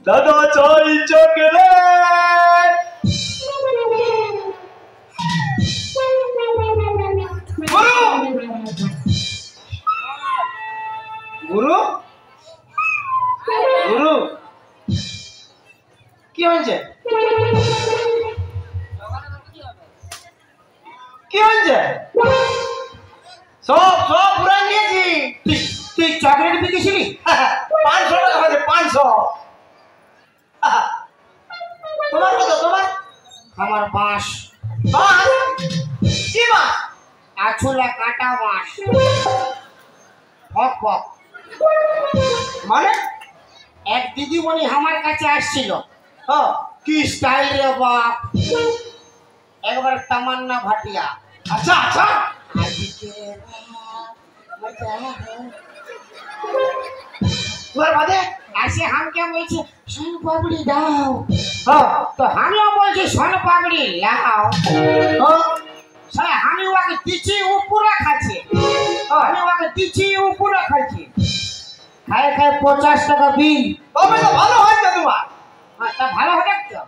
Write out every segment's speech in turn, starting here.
দাদা চাই চকলেট। গুরু গুরু গুরু কি হয়েছে? কি হয়েছে? সব সব পুরাই নিয়েছি। তুই চকলেট বিকেছিলি? 500 টাকা হয়েছে, 500। তোমার কত? তোমার? আমার বাঁশ। বাস? কি বাস? আছুলা কাটা বাঁশ। ফক ফক। মানে এক দিদিমণি আমার কাছে আসছিল। হ্যাঁ। কি স্টাইল রে বাপ, একবার তামান্না ভাটিয়া। আচ্ছা আচ্ছা। তোমার বাদে আসে হামকে বলছে সোন পাপড়ি দাও, হ্যাঁ তো আমিও বলছি সোন পাপড়ি লাও। হ্যাঁ আমি ওকে দিচ্ছি, ও পুরা খাচ্ছে। আমি ওকে দিচ্ছি, ও পুরা খাচ্ছে। খায় খায় 50 টাকা বিল। তবে তো ভালো হয়েছে তোমার। তা ভালো হবে তো।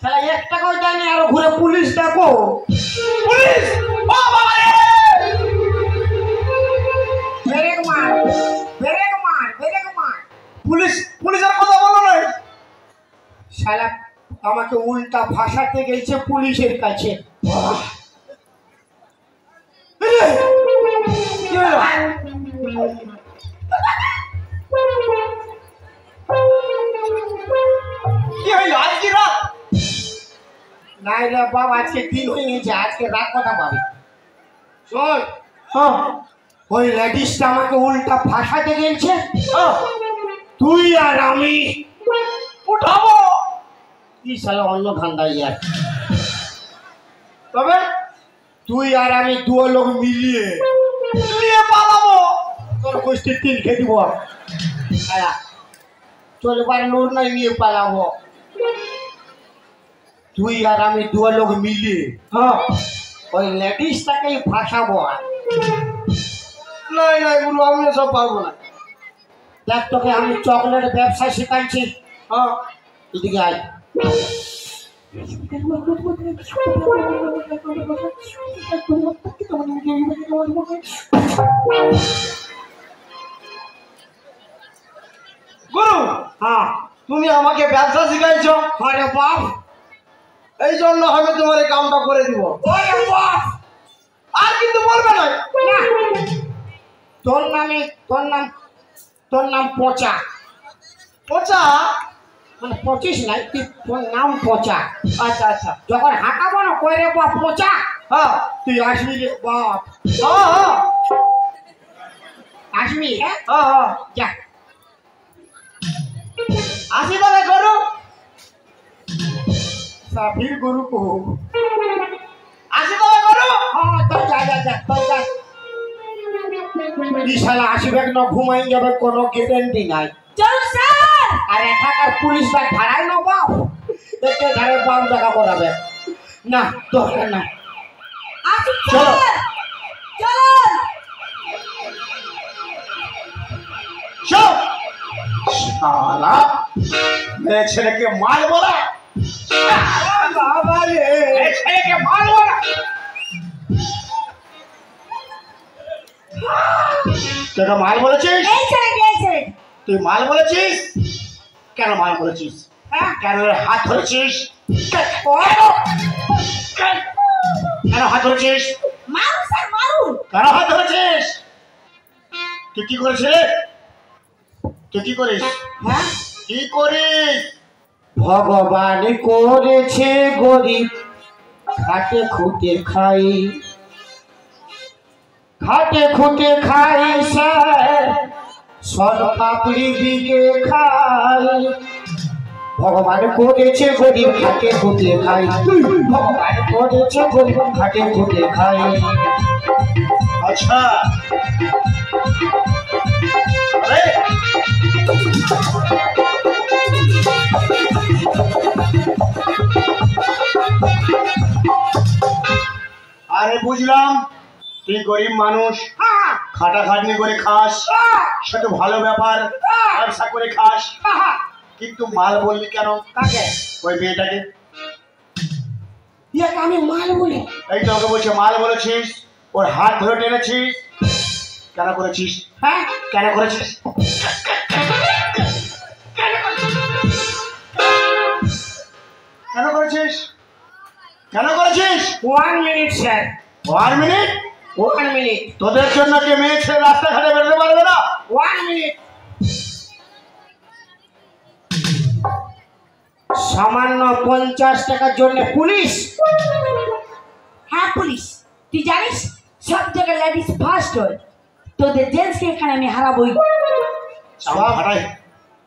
শালা 1 টাকাও দেয়নি, আর ঘুরে পুলিশ ডাকো। পুলিশ? ও বাবা রে! ব্রেক মার, ব্রেক মার, ব্রেক মার। পুলিশ পুলিশের কথা বলো না। শালা আমাকে উল্টা ভাষাতে গেছে পুলিশের কাছে। কি হলো? কি হইলো? আজ কি রাত? নাই রে বাবা, আজকে দিন হয়ে গেছে, আজকে রাত কথা পাবি। শোন, হ্যাঁ ওই লেডিসটা আমাকে উল্টা ভাষাতে গেছে। হ্যাঁ। তুই আর আমি উঠাবো। কি শালা অন্য ধান্দাই আর। তবে তুই আর আমি দুটো লোক মিলিয়ে নিয়ে পালাবো। তোর গোষ্ঠী 3 খেয়ে দিব। চল এবার লোর নাই নিয়ে পালাবো। তুই আর আমি দুটো লোক মিলিয়ে হ্যাঁ। ওই লেডিসটাকেই ভাসাবো। নাই নাই গুরু, আমি সব পারবো না। দেখ, তোকে আমি চকলেট ব্যবসা শেখাচ্ছি। হ্যাঁ এদিকে আয়। গুরু, হ্যাঁ, তুমি আমাকে ব্যবসা শিখাইছো। আরে বাপ, এই জন্য আমি তোমার এই কামটা করে দিব। ওরে বাপ, আর কিন্তু বলবে না। না, তোর নাম পচা। পচা? মানে 25 নাই, তোর নাম পচা। আচ্ছা আচ্ছা। যখন হাঁটাবো না কই রে বাপ পচা, হ্যাঁ তুই আসবি রে বাপ। হ্যাঁ হ্যাঁ আসবি? হ্যাঁ, হ্যাঁ হ্যাঁ। যা। আসি তবে করু। সাফির গুরু কো। আসি তবে করু। হ্যাঁ, তো যা যা যা, তো যা। এই শালা আসবে না, ঘুমাই যাবে, কোনো গ্যারান্টি নাই। চল স্যার। আর এখানকার পুলিশটা ধারাই না বাপ, দেখতে ধারে বাপ দেখা করাবে না, দরকার না। আসুন চলো। স্যার, চলুন। চল। শালা মেয়ে ছেলেকে মারবো না। বাবা রে, মেয়ে ছেলেকে মারবো না। তোকে মাল বলেছিস? এই ছেড়ে, এই ছেড়ে। তুই মাল বলেছিস? কেন মাল বলেছিস? হ্যাঁ, কেন এর হাত ধরেছিস? কেন হাত ধরেছিস? মারুন স্যার, মারুন। কেন হাত ধরেছিস? তুই কি করেছিস? তুই কি করিস? হ্যাঁ, কি করিস? ভগবান করেছে গরিব, খাটে খুঁটে খাই, খাটে খুঁটে খাই স্যার, সন পাপড়ি দিকে খাই। ভগবান করেছে গরিব, খাটে খুঁটে খাই। ভগবান করেছে গরিব, খাটে খুঁটে খাই। আচ্ছা আরে আরে বুঝলাম তুই গরিব মানুষ, খাটাখাটনি করে খাস, সে তো ভালো ব্যাপার, ব্যবসা করে খাস, কিন্তু মাল বললি কেন? কাকে? ওই মেয়েটাকে। ইয়াকে আমি মাল বলি? এই তো ওকে বলছে মাল বলেছিস, ওর হাত ধরে টেনেছিস, কেন করেছিস? হ্যাঁ, কেন করেছিস? কেন করেছিস? কেন করেছিস? 1 মিনিট স্যার, 1 মিনিট? 1 মিনিট, তোদের জন্য কি মেয়ে ছেলে রাস্তাঘাটে বেরোতে পারবে না? 1 মিনিট। সামান্য 50 টাকার জন্য পুলিশ? হ্যাঁ পুলিশ, তুই জানিস সব জায়গায় লেডিস ফার্স্ট হয়, তোদের জেন্টসকে এখানে আমি হারাবই। সব হারাই।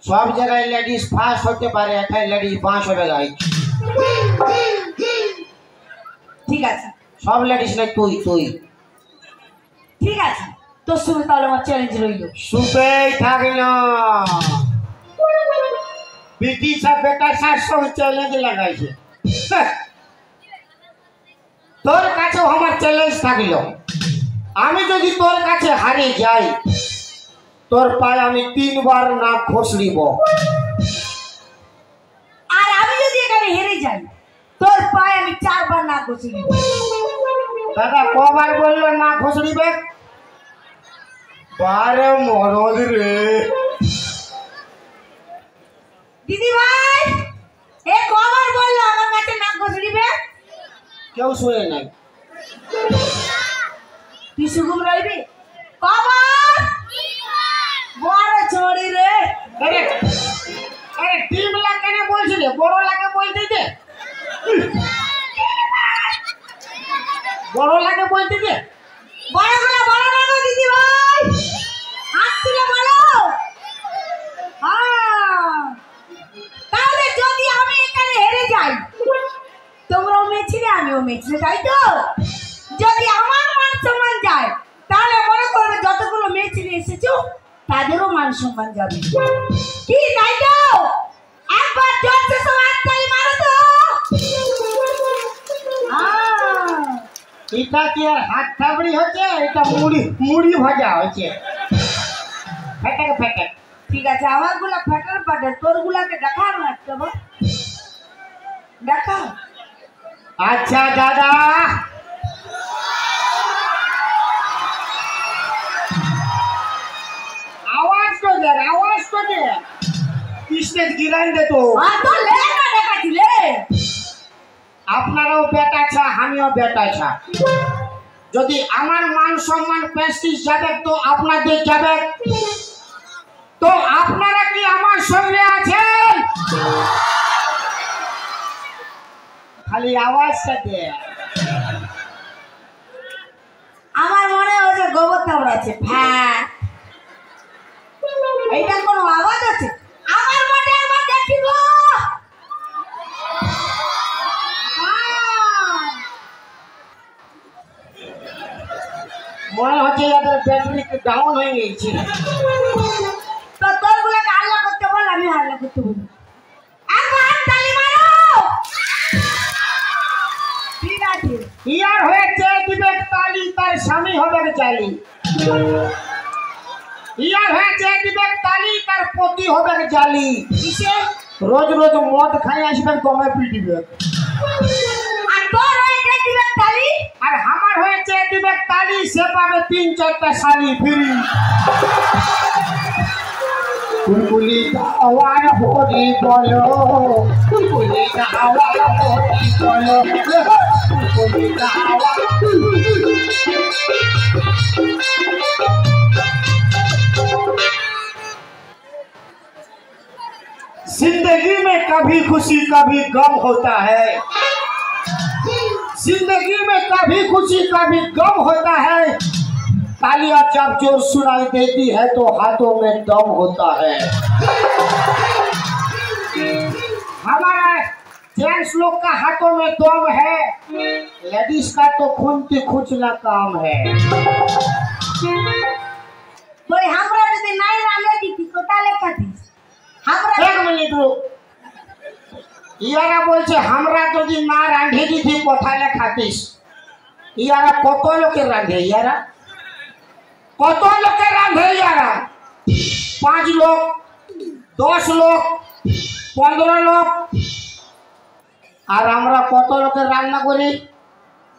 সব জায়গায় লেডিস ফার্স্ট হতে পারে, এখানে লেডিস বাঁশ হবে গাই। ঠিক আছে, সব লেডিস নয়, তুই তুই ঠিক আছে, তোর সঙ্গে তাহলে আমার চ্যালেঞ্জ রইল। সুপেই থাকল। ব্রিটিশা বেটার সঙ্গে চ্যালেঞ্জ লাগাইছে। তোর কাছেও আমার চ্যালেঞ্জ থাকল, আমি যদি তোর কাছে হারিয়ে যাই, তোর পায়ে আমি 3 বার না ঘষড়িব। আর আমি যদি এখানে হেরে যাই, তোর পায়ে আমি 4 বার না ঘষে দিব। দাদা কবার বললো না ঘষড়িবে? 12 মরদ রে। দিদি ভাই, এ কবার বললো আমার কাছে না ঘষে দিবে? কেউ শুনে নাই। তুই সুগুম রইবি? কবার? বড় ছড়ি রে। আরে আরে টিম লাগে না বলছিলে, বড় লাগে বলতে দে। বড় লাগে বলতে দে। বড় না গো দিদি ভাই, হাত তুলে বলো। হ্যাঁ, তাহলে যদি আমি এখানে হেরে যাই, তোমরাও মেছিলে আমিও মেছিলে, তাই তো? যদি আমার মান সম্মান যায়, তাহলে মনে করবে যতগুলো মেছিলে এসেছো তাদেরও মান সম্মান যাবে। কি তাই তো? একবার জোরসে সবাই তালি মারো তো। এটা কি আর হাত থাবড়ি হচ্ছে? এটা মুড়ি মুড়ি ভাজা হচ্ছে। ফেটে ফেটে। ঠিক আছে, আমার গুলা ফ্যাটার পাটার, তোর গুলাকে দেখাও না একটা বার। দেখাও। আচ্ছা দাদা, আওয়াজ তো দে, আওয়াজ তো দে। স্টেজ গিরান দে তো। তো লে না দেখাচ্ছিলে। আপনারাও বেটা ছা, আমিও বেটা ছা। যদি আমার মান সম্মান প্রেস্টিজ যাবে তো আপনাদের যাবে। তো আপনারা কি আমার সঙ্গে আছেন? খালি আওয়াজটা দে। আমার মনে হচ্ছে গোবর থাবড়াচ্ছে। হ্যাঁ, এইটা কোনো আওয়াজ আছে? আমার মনে একবার দেখিব। মনে হচ্ছে এদের ব্যাটারি ডাউন হয়ে গেছে। তো তোর গুলাকে হাল্লা করতে বল, আমি হাল্লা করতে বলি। একবার তালি মারো। ঠিক আছে। ইয়ার হয়েছে দিবে তালি, তার স্বামী হবে জালি। ইয়ার হয়েছে দিবে তালি, তার পতি হবে জালি। কিসে? রোজ রোজ মদ খাই আসবেন, কমে পিটিবে। আর তোর হয়েছে দিবে তালি, আর আমার হয়েছে দিবে তালি, সে পাবে 3-4টা শালি ফ্রি। কুলকুলি আওয়াজ হরি বলো, কুলকুলি আওয়াজ হরি বলো, কুলকুলি আওয়াজ। जिंदगी में कभी खुशी कभी गम होता है, जिंदगी में कभी खुशी कभी गम होता है। तालियां जब जोर सुनाई देती है तो हाथों में दम होता है। हमारा जेंट्स लोग का हाथों में दम है, लेडीज का तो खूंटी खुचला काम है। বলে আমরা যদি নাই রালে দিতি কোথায় লেখা দিস? আমরা एक मिनट रुक। ইয়ারা বলছে আমরা যদি না রাঁধে দিতি কোথায় খাতিস। ইয়ারা কত লোকের রাঁধে? ইয়ারা কত লোকের রান্ধে যারা? 5 লোক, 10 লোক, 15 লোক। আর আমরা কত লোকের রান্না করি?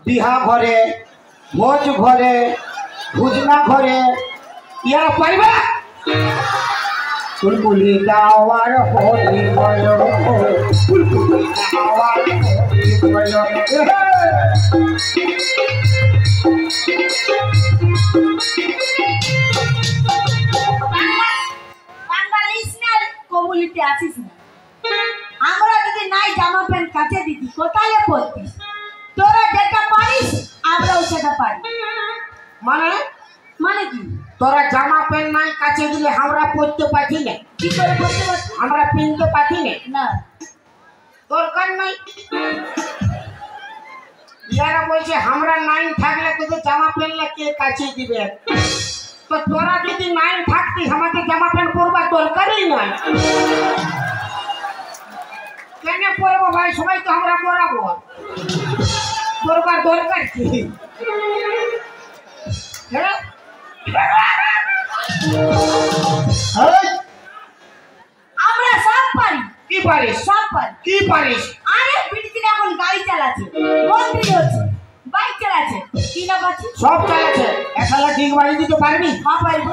বিহা ঘরে, ভোজ ঘরে, ভুজনা ঘরে। ইয়ারা পাইবা? বুলবুলি দাওয়ার হরি বলো, বুলবুলি দাওয়ার হরি বলো। কবুলিতে আসিস না। আমরা যদি নাই জামা প্যান্ট কাছে দিতি কোথায় পড়তিস? তোরা যেটা পারিস আমরাও সেটা পারি। মানে মানে কি? তোরা জামা প্যান্ট নাই কাছে দিলে আমরা পড়তে পারি না। কি করে পড়তে পারছি? আমরা পিনতে পারি না। না দরকার নাই। ইয়ারা বলছে আমরা 9 থাকলে তোদের জামা প্যান্ট কে কাছে দিবে? তো তোরা যদি 9 থাকতিস আমাদের জামা প্যান্ট পরবার দরকারই নাই। কেন পরবো ভাই? সবাই তো আমরা পরাবো, পরবার দরকার কি? হ্যাঁ আমরা সব পারি। কি পারিস? সব পারি। কি পারিস? আরে পিটিতে এখন গাড়ি চালাচ্ছে, মন্ত্রী হচ্ছে, বাইক চালাচ্ছে, কি না পাচ্ছি? সব চালাচ্ছে। একালা ঠিক বাড়ি দিতে পারবি? হ্যাঁ পারবো।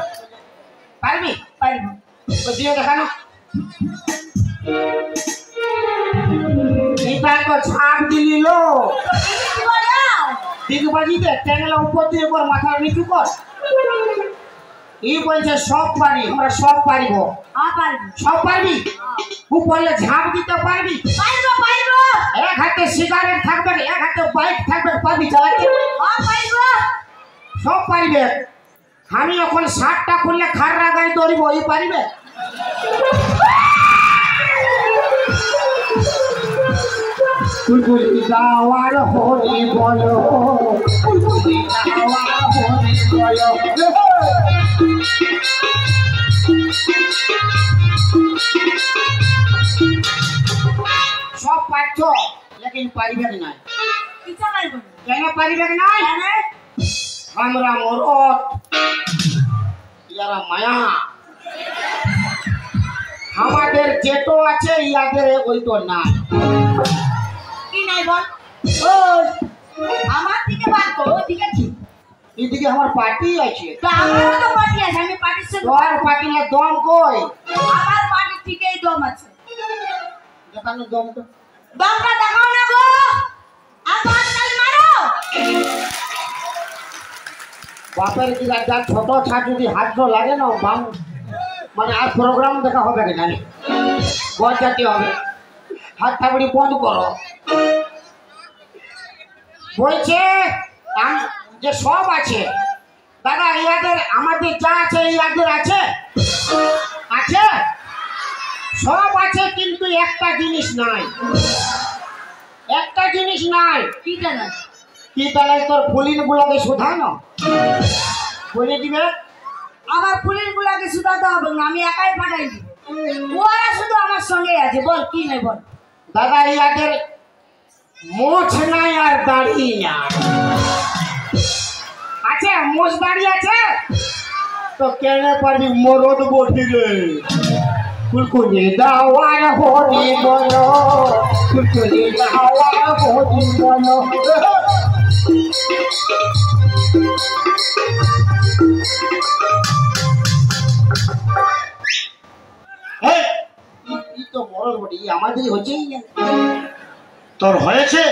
পারবি? পারবো। তো দিয়ে দেখানো। এটা তো ছাড় দিলি লো। কি বলো? ঠিক বাজিতে ট্যাংলা উপর দিয়ে কর, মাথা নিচু কর। এই বলছে সব পারি, আমরা সব পারিব। হ্যাঁ পারবো। সব পারবি? উপরে ঝাঁপ দিতে পারবি? পারবো পারবো। এক হাতে সিগারেট থাকবে, এক হাতে বাইক থাকবে, পারবি চালাতে? হ্যাঁ পারবো। সব পারিবে। আমি এখন 60টা করলে খাররা গাড়ি দৌড়িব, এই পারিবে? বুলবুলি দাওয়ার হরি বলো, বুলবুলি দাওয়ার হরি বলো। সব পাচ্ছ লেকিন পারিবে না। কিচ্ছু পারবো না। কেন পারিবে না? কেন? আমরা মরদ, ইয়ারা মায়া। আমাদের যেটো আছে ইয়াদের ওই তো নাই। কি নাই বল? ও আমার দিকে বাদ করো, ওদিকে কি? এদিকে আমার পার্টি আছে। তো আমারও তো পার্টি আছে, আমি পার্টির সাথে। তোর পার্টির দম কই? আমার পার্টির ঠিকই দম আছে। দেখানো দম তো। দমটা দেখাও না গো, আমার কাল মারো। বাপের কি যার ছোট ছাড় যদি হাত লাগে না বাম, মানে আর প্রোগ্রাম দেখা হবে কিনা? বরযাত্রী হবে। হাত থাবড়ি বন্ধ করো। বলছে যে সব আছে দাদা, ইয়াদের আমাদের যা আছে ইয়াদের আছে, আছে সব আছে, কিন্তু একটা জিনিস নাই। একটা জিনিস নাই। কি জানো? কি তাহলে তোর ফুলিন গুলাকে শোধানো বলে দিবে? আমার পুলিশ গুলাকে শুধাতে হবে না, আমি একাই পাঠাই দিব। ওরা শুধু আমার সঙ্গে আছে। বল কি নেই বল। দাদা ইয়াদের মোছ নাই আর দাড়ি নাই। আছে মোছ দাড়ি আছে তো কেন পারবি মরদ বটি রে। ফুলকুলি দাওয়ার হরি বলো, ফুলকুলি দাওয়ার হরি বলো। তো মরদ বটি আমাদেরই হচ্ছেই না। তোর হয়েছে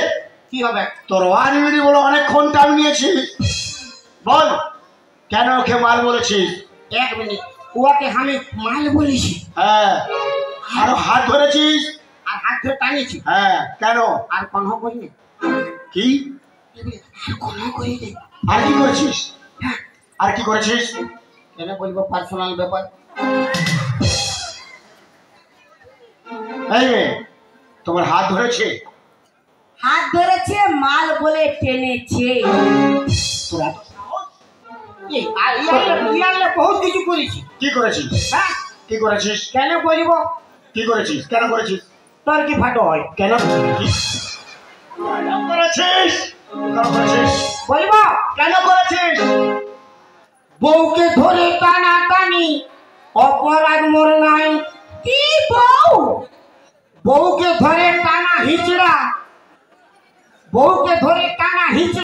কি হবে? তোর ওয়ারিবিড়ি বলে অনেকক্ষণ টাইম নিয়েছি। বল কেন ওকে মাল বলেছিস? 1 মিনিট। ওকে আমি মাল বলেছি। হ্যাঁ, আরো হাত ধরেছিস? আর হাত ধরে টানিয়েছি। হ্যাঁ, কেন? আর কোনো করিনি। কি আর কোনো করিনি। আর কি করেছিস? আর কি করেছিস? কেন বলবো? পার্সোনাল ব্যাপার। এই মেয়ে, তোমার হাত ধরেছে? হাত ধরেছে, মাল বলে টেনেছে। তোর এত সাহস? আর ইয়ালে বহুত কিছু করেছি। কি করেছিস? হ্যাঁ, কি করেছিস? কেন বলব? কি করেছিস? কেন করেছিস? তোর কি ফাটো হয়? কেন কি কেন করেছিস? কেন করেছিস? বলবো কেন করেছিস? বউকে ধরে টানা টানি অপরাধ মোর নাই। কি বউ? বউকে ধরে টানা হিচড়া, বউকে ধরে টানা হিচড়া